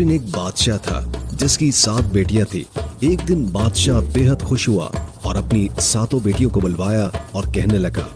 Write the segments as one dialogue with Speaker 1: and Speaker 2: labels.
Speaker 1: एक बादशाह था जिसकी 7 बेटियां थी। एक दिन बादशाह बेहद खुश हुआ और अपनी 7 बेटियों को बुलवाया और कहने लगा,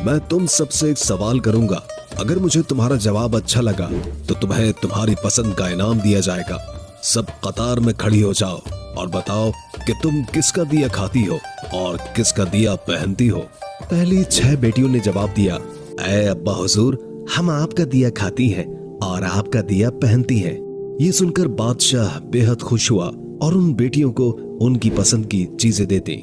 Speaker 1: मैं तुम सबसे एक सवाल करूंगा, अगर मुझे तुम्हारा जवाब अच्छा लगा तो तुम्हें तुम्हारी पसंद का इनाम दिया जाएगा। सब कतार में खड़ी हो जाओ और बताओ कि तुम किसका दिया खाती हो और किसका दिया पहनती हो। पहली 6 बेटियों ने जवाब दिया, ऐ अब्बा हुजूर, हम आपका दिया खाती हैं और आपका दिया पहनती हैं। ये सुनकर बादशाह बेहद खुश हुआ और उन बेटियों को उनकी पसंद की चीजें दे दी।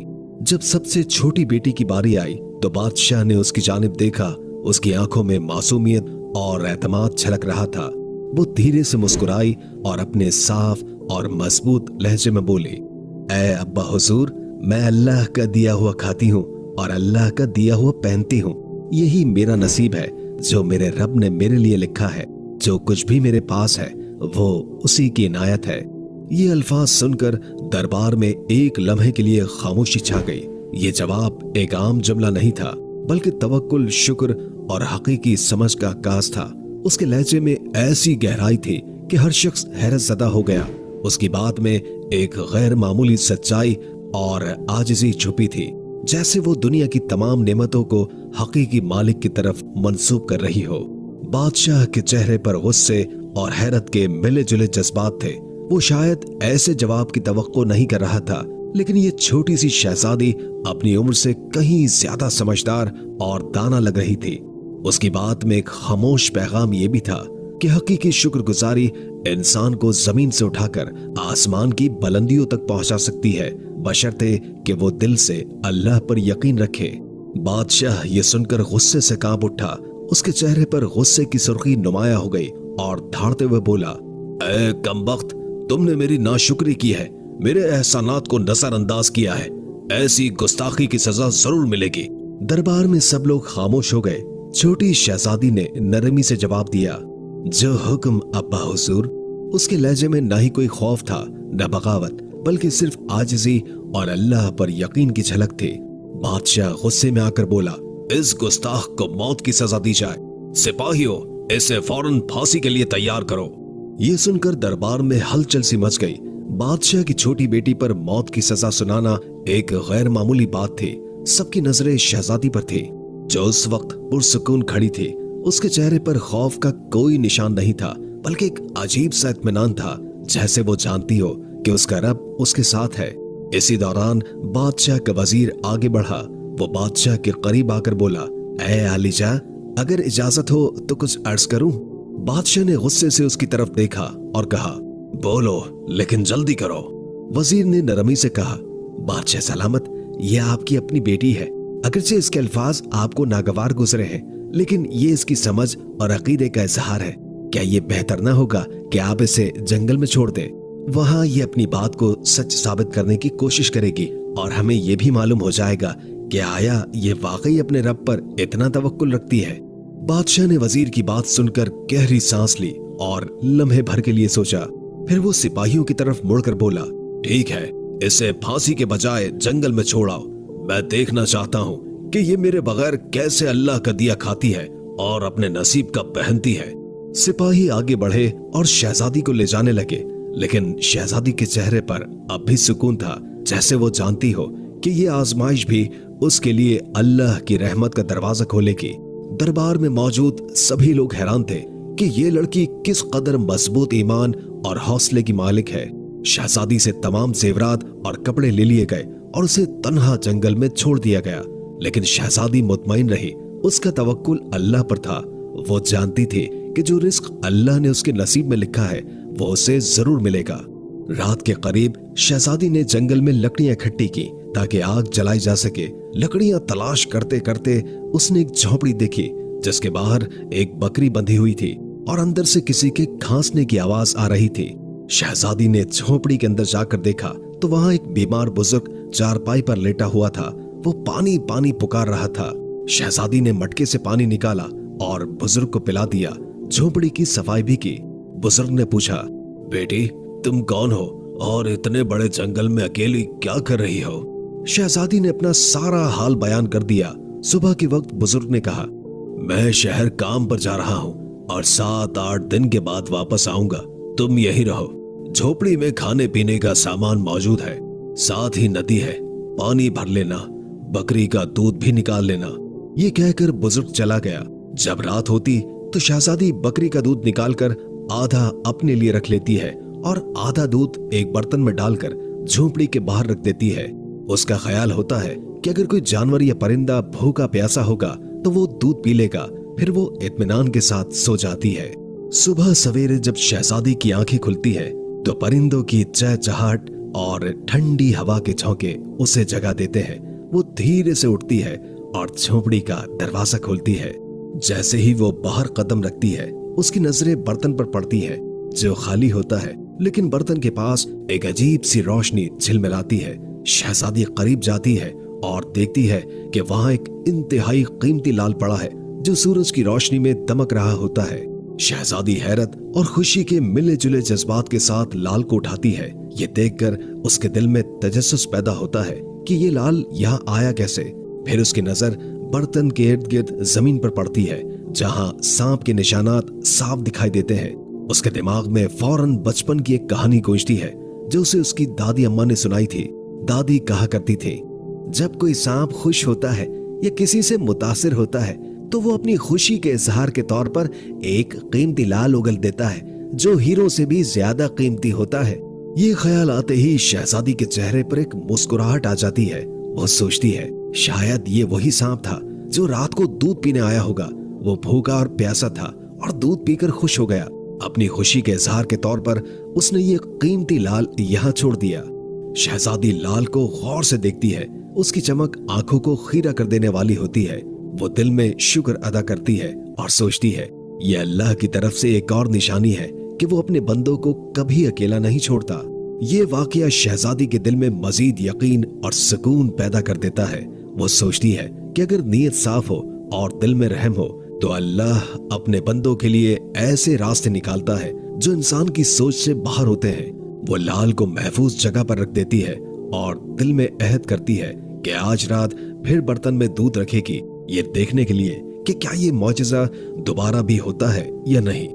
Speaker 1: जब सबसे छोटी बेटी की बारी आई तो बादशाह ने उसकी जानिब देखा। उसकी आंखों में मासूमियत और एतमाद छलक रहा था। वो धीरे से मुस्कुराई और अपने साफ और मजबूत लहजे में बोली, ऐ अब्बा हुजूर, मैं अल्लाह का दिया हुआ खाती हूँ और अल्लाह का दिया हुआ पहनती हूँ। यही मेरा नसीब है जो मेरे रब ने मेरे लिए लिखा है। जो कुछ भी मेरे पास है वो उसी की इनायत है। ये अल्फाज सुनकर दरबार में एक लम्हे के लिए खामोशी छा गई। ये जवाब एक आम जुमला नहीं था, बल्कि तवक्कुल, शुक्र और हकीकी समझ का आगाज था। उसके लहजे में ऐसी गहराई थी कि हर शख्स हैरत ज़दा हो गया। उसकी बात में एक गैर मामूली सच्चाई और आजिज़ी छुपी थी, जैसे वो दुनिया की तमाम नेमतों को हकीकी मालिक की तरफ मंसूब कर रही हो। बादशाह के चेहरे पर गुस्से और हैरत के मिले जुले जज्बात थे। वो शायद ऐसे जवाब की तवक्को नहीं कर रहा था, लेकिन ये छोटी सी शहजादी अपनी उम्र से कहीं ज्यादा समझदार और दाना लग रही थी। उसकी बात में एक खामोश पैगाम ये भी था कि हकीकी शुक्रगुजारी इंसान को जमीन से उठाकर आसमान की बुलंदियों तक पहुंचा सकती है, बशर्ते कि वो दिल से अल्लाह पर यकीन रखे। बादशाह ये सुनकर गुस्से से कांप उठा। उसके चेहरे पर गुस्से की सुर्खी नुमाया हो गई और धाड़ते हुए बोला, ऐ कमबख्त, तुमने मेरी नाशुक्री की है, मेरे एहसानात को नजरअंदाज किया है। ऐसी गुस्ताखी की सजा जरूर मिलेगी। दरबार में सब लोग खामोश हो गए। छोटी शहजादी ने नरमी से जवाब दिया, जो हुक्म अब्बा हुजूर। उसके लहजे में न ही कोई खौफ था न बगावत, बल्कि सिर्फ आजिज़ी और अल्लाह पर यकीन की झलक थी। बादशाह गुस्से में आकर बोला, इस गुस्ताख को मौत की सजा दी जाए। सिपाहियों, इसे फौरन फांसी के लिए तैयार करो। ये सुनकर दरबार में हलचल सी मच गई। बादशाह की छोटी बेटी पर मौत की सजा सुनाना एक गैर मामूली बात थी। सबकी नजरें शहजादी पर थी, जो उस वक्त पुरसुकून खड़ी थी। उसके चेहरे पर खौफ का कोई निशान नहीं था, बल्कि एक अजीब सा इत्मीनान था, जैसे वो जानती हो कि उसका रब उसके साथ है। इसी दौरान बादशाह का वजीर आगे बढ़ा। वो बादशाह के करीब आकर बोला, ऐ आलिजा, अगर इजाजत हो तो कुछ अर्ज करूं? बादशाह ने गुस्से से उसकी तरफ देखा और कहा, बोलो, लेकिन जल्दी करो। वजीर ने नरमी से कहा, बादशाह सलामत, यह आपकी अपनी बेटी है। अगरचे इसके अल्फाज आपको नागवार गुजरे हैं, लेकिन ये इसकी समझ और अकीदे का इजहार है। क्या ये बेहतर ना होगा कि आप इसे जंगल में छोड़ दें? वहां ये अपनी बात को सच साबित करने की कोशिश करेगी और हमें ये भी मालूम हो जाएगा कि आया ये वाकई अपने रब पर इतना तवक्कुल रखती है। बादशाह ने वजीर की बात सुनकर गहरी सांस ली और लम्हे भर के लिए सोचा। फिर वो सिपाहियों की तरफ मुड़कर बोला, ठीक है, इसे फांसी के बजाय जंगल में छोड़ाओ। मैं देखना चाहता हूँ कि ये मेरे बगैर कैसे अल्लाह का दिया खाती है और अपने नसीब का पहनती है। सिपाही आगे बढ़े और शहजादी को ले जाने लगे, लेकिन शहजादी के चेहरे पर अब भी सुकून था, जैसे वो जानती हो कि ये आजमाइश भी उसके लिए अल्लाह की रहमत का दरवाजा खोलेगी। दरबार में मौजूद सभी लोग हैरान थे कि ये लड़की किस कदर मजबूत ईमान और हौसले की मालिक है। शहजादी से तमाम जेवरात और कपड़े ले लिए गए और उसे तन्हा जंगल में छोड़ दिया गया, लेकिन शहजादी मुतमईन रही। उसका तवक्कुल अल्लाह पर था। वो जानती थी कि जो रिस्क अल्लाह ने उसके नसीब में लिखा है वो उसे जरूर मिलेगा। रात के करीब शहजादी ने जंगल में लकड़ियां इकट्ठी की ताकि आग जलाई जा सके। लकड़ियां तलाश करते करते उसने एक झोपड़ी देखी, जिसके बाहर एक बकरी बंधी हुई थी और अंदर से किसी के खांसने की आवाज आ रही थी। शहजादी ने झोपड़ी के अंदर जाकर देखा तो वहां एक बीमार बुजुर्ग चारपाई पर लेटा हुआ था। वो पानी पानी पुकार रहा था। शहजादी ने मटके से पानी निकाला और बुजुर्ग को पिला दिया। झोपड़ी की सफाई भी की। बुजुर्ग ने पूछा, बेटी, तुम कौन हो और इतने बड़े जंगल में अकेली क्या कर रही हो? शहजादी ने अपना सारा हाल बयान कर दिया। सुबह के वक्त बुजुर्ग ने कहा, मैं शहर काम पर जा रहा हूँ और 7-8 दिन के बाद वापस आऊंगा। तुम यही रहो। झोपड़ी में खाने पीने का सामान मौजूद है, साथ ही नदी है, पानी भर लेना, बकरी का दूध भी निकाल लेना। ये कहकर बुजुर्ग चला गया। जब रात होती तो शहजादी बकरी का दूध निकालकर आधा अपने लिए रख लेती है और आधा दूध एक बर्तन में डालकर झोपड़ी के बाहर रख देती है। उसका ख्याल होता है कि अगर कोई जानवर या परिंदा भूखा प्यासा होगा तो वो दूध पी लेगा। फिर वो इत्मीनान के साथ सो जाती है। सुबह सवेरे जब शहजादी की आंखें खुलती है तो परिंदों की चहचहाट और ठंडी हवा के झोंके उसे जगा देते हैं। वो धीरे से उठती है और झोपड़ी का दरवाजा खोलती है। जैसे ही वो बाहर कदम रखती है उसकी नजरें बर्तन पर पड़ती है जो खाली होता है, लेकिन बर्तन के पास एक अजीब सी रोशनी झिलमिलाती है। शहजादी करीब जाती है और देखती है कि वहां एक इंतहाई कीमती लाल पड़ा है जो सूरज की रोशनी में दमक रहा होता है। शहजादी हैरत और खुशी के मिले जुले जज्बात के साथ लाल को उठाती है। ये देखकर उसके दिल में तजस्सुस पैदा होता है कि ये लाल यहाँ आया कैसे। फिर उसकी नजर बर्तन के इर्द गिर्द जमीन पर पड़ती है जहां सांप के निशानात साफ दिखाई देते हैं। उसके दिमाग में फौरन बचपन की एक कहानी गूंजती है जो उसे उसकी दादी अम्मा ने सुनाई थी। दादी कहा करती थी, जब कोई सांप खुश होता है या किसी से मुतासिर होता है तो वो अपनी खुशी के इजहार के तौर पर एक कीमती लाल उगल देता है जो हीरो से भी ज्यादा कीमती होता है। ये ख्याल आते ही शहजादी के चेहरे पर एक मुस्कुराहट आ जाती है। वो सोचती है शायद ये वही सांप था जो रात को दूध पीने आया होगा। वो भूखा और प्यासा था और दूध पीकर खुश हो गया। अपनी खुशी के इजहार के तौर पर उसने ये कीमती लाल यहाँ छोड़ दिया। शहजादी लाल को गौर से देखती है। उसकी चमक आंखों को खीरा कर देने वाली होती है। वो दिल में शुक्र अदा करती है और सोचती है ये अल्लाह की तरफ से एक और निशानी है कि वो अपने बंदों को कभी अकेला नहीं छोड़ता। ये वाकया शहजादी के दिल में मजीद यकीन और सुकून पैदा कर देता है। वो सोचती है कि अगर नीयत साफ हो और दिल में रहम हो तो अल्लाह अपने बंदों के लिए ऐसे रास्ते निकालता है जो इंसान की सोच से बाहर होते हैं। वो लाल को महफूज जगह पर रख देती है और दिल में अहद करती है कि आज रात फिर बर्तन में दूध रखेगी, ये देखने के लिए कि क्या ये मौजज़ा दोबारा भी होता है या नहीं।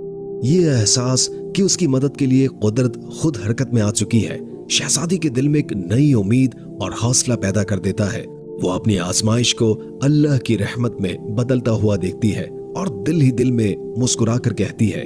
Speaker 1: ये एहसास कि उसकी मदद के लिए कुदरत खुद हरकत में आ चुकी है शहजादी के दिल में एक नई उम्मीद और हौसला पैदा कर देता है। वो अपनी आजमाइश को अल्लाह की रहमत में बदलता हुआ देखती है और दिल ही दिल में मुस्कुरा कर कहती है,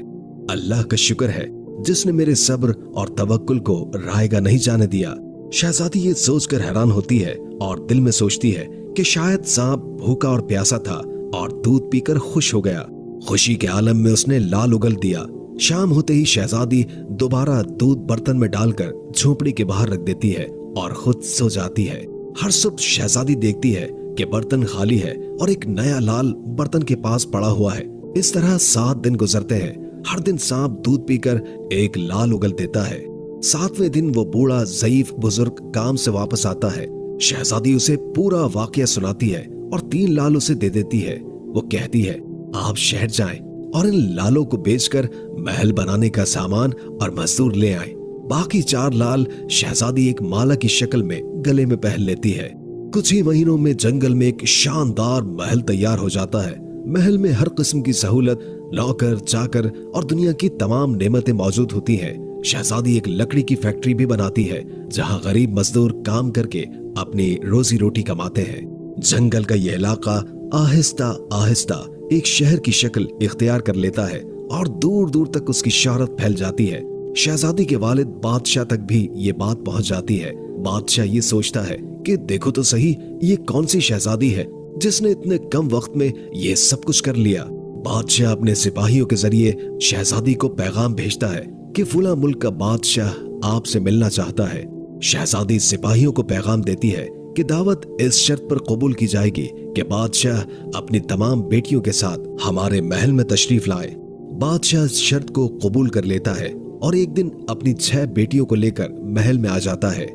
Speaker 1: अल्लाह का शुक्र है जिसने मेरे सब्र और तवक्कुल को रायगा नहीं जाने दिया। शहजादी ये सोचकर हैरान होती है और दिल में सोचती है कि शायद सांप भूखा और प्यासा था और दूध पीकर खुश हो गया। खुशी के आलम में उसने लाल उगल दिया। शाम होते ही शहजादी दोबारा दूध बर्तन में डालकर झोपड़ी के बाहर रख देती है और खुद सो जाती है। हर सुबह शहजादी देखती है कि बर्तन खाली है और एक नया लाल बर्तन के पास पड़ा हुआ है। इस तरह 7 दिन गुजरते हैं। हर दिन सांप दूध पीकर एक लाल उगल देता है। 7वें दिन वो बूढ़ा ज़ईफ बुजुर्ग काम से वापस आता है। शहजादी उसे पूरा वाकया सुनाती है और 3 लाल उसे दे देती है। वो कहती है, आप शहर जाएं और इन लालों को बेचकर महल बनाने का सामान और मजदूर ले आएं। बाकी 4 लाल शहजादी एक माला की शक्ल में गले में पहन लेती है। कुछ ही महीनों में जंगल में एक शानदार महल तैयार हो जाता है। महल में हर किस्म की सहूलत, नौकर चाकर और दुनिया की तमाम नेमतें मौजूद होती हैं। शहजादी एक लकड़ी की फैक्ट्री भी बनाती है जहां गरीब मजदूर काम करके अपनी रोजी रोटी कमाते हैं। जंगल का यह इलाका आहिस्ता आहिस्ता एक शहर की शक्ल इख्तियार कर लेता है और दूर दूर तक उसकी शोहरत फैल जाती है। शहजादी के वालिद बादशाह तक भी ये बात पहुंच जाती है। बादशाह ये सोचता है कि देखो तो सही, ये कौन सी शहजादी है जिसने इतने कम वक्त में ये सब कुछ कर लिया। बादशाह अपने सिपाहियों के जरिए शहजादी को पैगाम भेजता है कि फुला मुल्क का बादशाह आपसे मिलना चाहता है। शहजादी सिपाहियों को पैगाम देती है कि दावत इस शर्त पर कबूल की जाएगी कि बादशाह अपनी तमाम बेटियों के साथ हमारे महल में तशरीफ लाए। बादशाह इस शर्त को कबूल कर लेता है और एक दिन अपनी 6 बेटियों को लेकर महल में आ जाता है।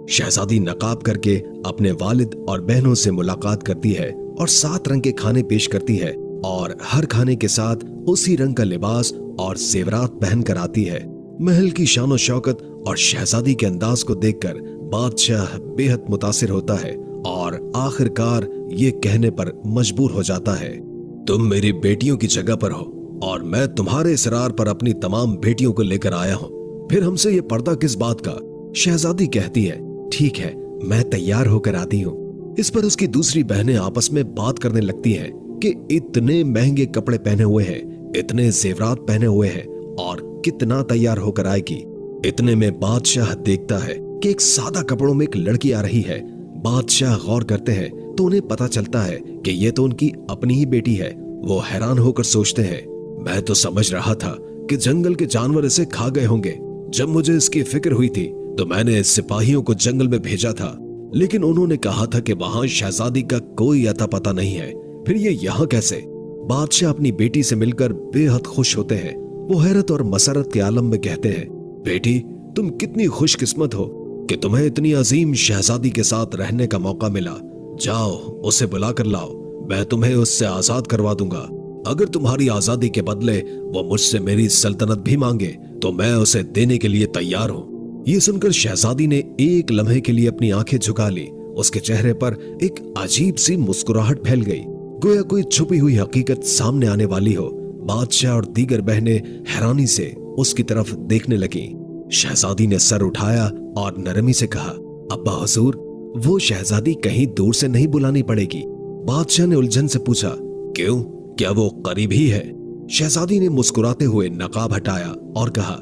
Speaker 1: शहजादी नकाब करके अपने वालिद और बहनों से मुलाकात करती है और 7 रंग के खाने पेश करती है और हर खाने के साथ उसी रंग का लिबास और जेवरात पहन कर आती है। महल की शान और शौकत और शहजादी के अंदाज को देखकर बादशाह बेहद मुतासिर होता है और आखिरकार ये कहने पर मजबूर हो जाता है, तुम मेरी बेटियों की जगह पर हो और मैं तुम्हारे इसरार पर अपनी तमाम बेटियों को लेकर आया हूँ। फिर हमसे ये पर्दा किस बात का? शहजादी कहती है, ठीक है, मैं तैयार होकर आती हूँ। इस पर उसकी दूसरी बहनें आपस में बात करने लगती हैं कि इतने महंगे कपड़े पहने हुए हैं, इतने जेवरात पहने हुए हैं और कितना तैयार होकर आएगी। इतने में बादशाह देखता है कि एक सादा कपड़ों में एक लड़की आ रही है। बादशाह गौर करते हैं तो उन्हें पता चलता है कि ये तो उनकी अपनी ही बेटी है। वो हैरान होकर सोचते हैं, मैं तो समझ रहा था कि जंगल के जानवर इसे खा गए होंगे। जब मुझे इसकी फिक्र हुई थी तो मैंने सिपाहियों को जंगल में भेजा था, लेकिन उन्होंने कहा था कि वहां शहजादी का कोई अता पता नहीं है। फिर ये यहाँ कैसे? बादशाह अपनी बेटी से मिलकर बेहद खुश होते हैं। वो हैरत और मसरत के आलम में कहते हैं, बेटी, तुम कितनी खुशकिस्मत हो कि तुम्हें इतनी अजीम शहजादी के साथ रहने का मौका मिला। जाओ, उसे बुला कर लाओ, मैं तुम्हें उससे आजाद करवा दूंगा। अगर तुम्हारी आजादी के बदले वो मुझसे मेरी सल्तनत भी मांगे तो मैं उसे देने के लिए तैयार हूँ। ये सुनकर शहजादी ने एक लम्हे के लिए अपनी आंखें झुका ली। उसके चेहरे पर एक अजीब सी मुस्कुराहट फैल गई, गोया कोई छुपी हुई हकीकत सामने आने वाली हो। बादशाह और दीगर बहनें हैरानी से उसकी तरफ देखने लगी। शहजादी ने सर उठाया और नरमी से कहा, अब्बा हुजूर, वो शहजादी कहीं दूर से नहीं बुलानी पड़ेगी। बादशाह ने उलझन से पूछा, क्यों, क्या वो करीब ही है? शहजादी ने मुस्कुराते हुए नकाब हटाया और कहा,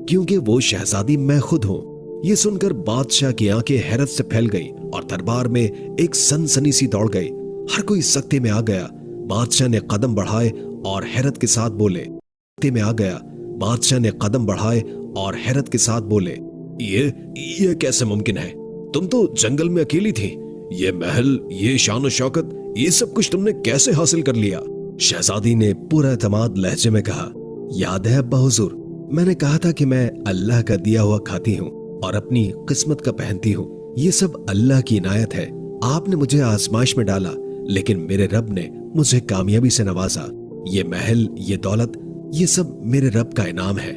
Speaker 1: क्योंकि वो शहजादी मैं खुद हूँ। ये सुनकर बादशाह की आंखें हैरत से फैल गई और दरबार में एक सनसनी सी दौड़ गई। हर कोई सख्ते में आ गया। बादशाह ने कदम बढ़ाए और हैरत के साथ बोले, सख्ते में आ गया। बादशाह ने कदम बढ़ाए और हैरत के साथ बोले, ये कैसे मुमकिन है? तुम तो जंगल में अकेली थी। ये महल, ये शान और शौकत, ये सब कुछ तुमने कैसे हासिल कर लिया? शहजादी ने पूरा एतमाद लहजे में कहा, याद है अब्बा हुजूर, मैंने कहा था कि मैं अल्लाह का दिया हुआ खाती हूँ और अपनी किस्मत का पहनती हूँ। ये सब अल्लाह की इनायत है। आपने मुझे आजमाइश में डाला, लेकिन मेरे रब ने मुझे कामयाबी से नवाजा। ये महल, ये दौलत, ये सब मेरे रब का इनाम है।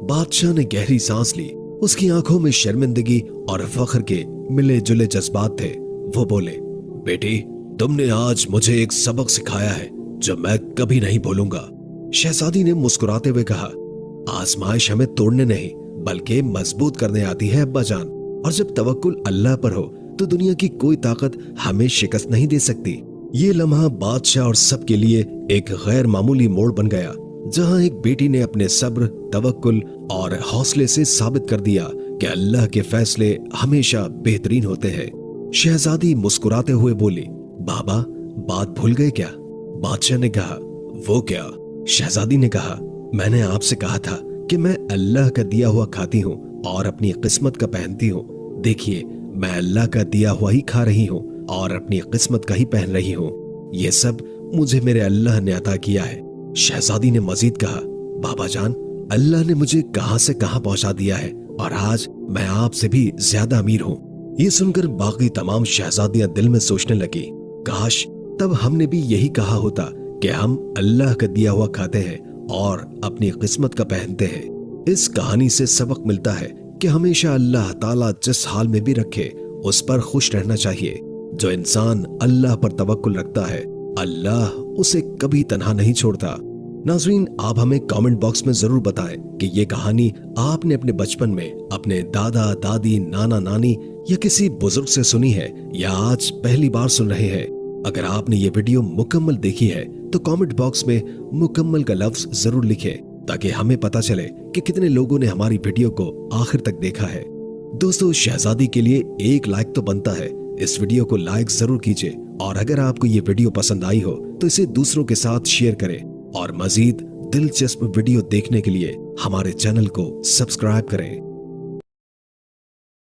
Speaker 1: बादशाह ने गहरी सांस ली। उसकी आंखों में शर्मिंदगी और फख्र के मिले जुले जज्बात थे। वो बोले, बेटी, तुमने आज मुझे एक सबक सिखाया है जो मैं कभी नहीं भूलूंगा। शहजादी ने मुस्कुराते हुए कहा, आजमाइश हमें तोड़ने नहीं बल्कि मजबूत करने आती है अब्बा जान, और जब तवक्कुल अल्लाह पर हो तो दुनिया की कोई ताकत हमें शिकस्त नहीं दे सकती। ये लम्हा बादशाह और सबके लिए एक गैर मामूली मोड़ बन गया, जहां एक बेटी ने अपने सब्र, तवक्कुल और हौसले से साबित कर दिया कि अल्लाह के फैसले हमेशा बेहतरीन होते हैं। शहजादी मुस्कुराते हुए बोली, बाबा, बात भूल गए क्या? बादशाह ने कहा, वो क्या? शहजादी ने कहा, मैंने आपसे कहा था कि मैं अल्लाह का दिया हुआ खाती हूँ और अपनी किस्मत का पहनती हूँ। देखिए, मैं अल्लाह का दिया हुआ ही खा रही हूँ और अपनी किस्मत का ही पहन रही हूँ। ये सब मुझे मेरे अल्लाह ने अता किया है। शहजादी ने मजीद कहा, बाबा जान, अल्लाह ने मुझे कहां से कहां पहुंचा दिया है और आज मैं आपसे भी ज्यादा अमीर हूँ। ये सुनकर बाकी तमाम शहजादियां दिल में सोचने लगी, काश तब हमने भी यही कहा होता कि हम अल्लाह का दिया हुआ खाते हैं और अपनी किस्मत का पहनते हैं। इस कहानी से सबक मिलता है कि हमेशा अल्लाह ताला जिस हाल में भी रखे उस पर खुश रहना चाहिए। जो इंसान अल्लाह पर तवक्कुल रखता है, अल्लाह उसे कभी तन्हा नहीं छोड़ता। नाज़रीन, आप हमें कमेंट बॉक्स में जरूर बताएं कि ये कहानी आपने अपने बचपन में अपने दादा दादी, नाना नानी या किसी बुजुर्ग से सुनी है या आज पहली बार सुन रहे हैं। अगर आपने ये वीडियो मुकम्मल देखी है तो कमेंट बॉक्स में मुकम्मल का लफ्ज जरूर लिखें ताकि हमें पता चले कि कितने लोगों ने हमारी वीडियो को आखिर तक देखा है। दोस्तों, शहजादी के लिए एक लाइक तो बनता है। इस वीडियो को लाइक जरूर कीजिए और अगर आपको ये वीडियो पसंद आई हो तो इसे दूसरों के साथ शेयर करें और मजीद दिलचस्प वीडियो देखने के लिए हमारे चैनल को सब्सक्राइब करें।